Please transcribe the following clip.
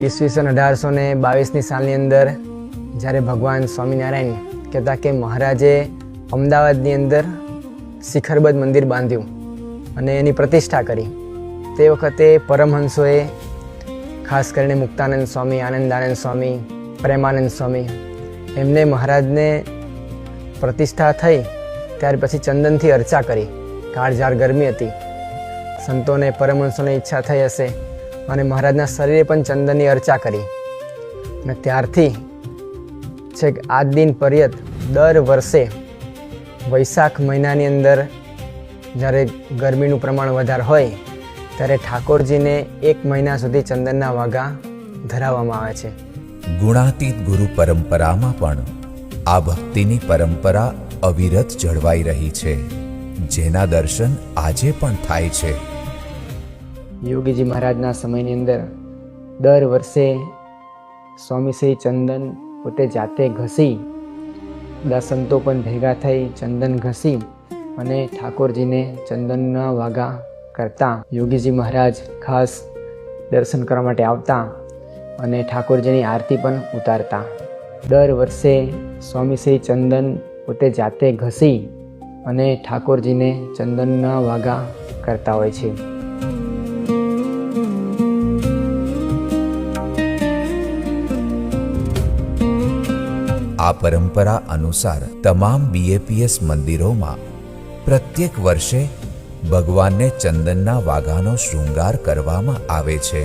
ઈસવીસન 1822ની સાલની અંદર જ્યારે ભગવાન સ્વામિનારાયણ કહેતા કે મહારાજે અમદાવાદની અંદર શિખરબદ્ધ મંદિર બાંધ્યું અને એની પ્રતિષ્ઠા કરી, તે વખતે પરમહંસોએ ખાસ કરીને મુક્તાનંદ સ્વામી, આનંદાનંદ સ્વામી, પ્રેમાનંદ સ્વામી એમને મહારાજને પ્રતિષ્ઠા થઈ ત્યાર પછી ચંદનથી અર્ચા કરી. કાળઝાળ ગરમી હતી, સંતોને પરમહંસોને ઈચ્છા થઈ હશે અને મહારાજના શરીરે પણ ચંદનની અર્ચા કરી. અને ત્યારથી છેક આજ દિન પર્યંત દર વર્ષે વૈશાખ મહિનાની અંદર જ્યારે ગરમીનું પ્રમાણ વધારે હોય ત્યારે ઠાકોરજીને 1 મહિના સુધી ચંદનના વાઘા ધરાવવામાં આવે છે. ગુણાતીત ગુરુ પરંપરામાં પણ આ ભક્તિની પરંપરા અવિરત જળવાઈ રહી છે, જેના દર્શન આજે પણ થાય છે. યોગીજી મહારાજના સમયની અંદર દર વર્ષે સ્વામી શ્રી ચંદન પોતે જાતે ઘસી, બધા સંતો પણ ભેગા થઈ ચંદન ઘસી અને ઠાકોરજીને ચંદનના વાઘા કરતા. યોગીજી મહારાજ ખાસ દર્શન કરવા માટે આવતા અને ઠાકોરજીની આરતી પણ ઉતારતા. દર વર્ષે સ્વામી શ્રી ચંદન પોતે જાતે ઘસી અને ઠાકોરજીને ચંદનના વાઘા કરતા હોય છે. આ પરંપરા અનુસાર તમામ BAPS મંદિરોમાં પ્રત્યેક વર્ષે ભગવાનને ચંદનના વાઘાનો શૃંગાર કરવામાં આવે છે.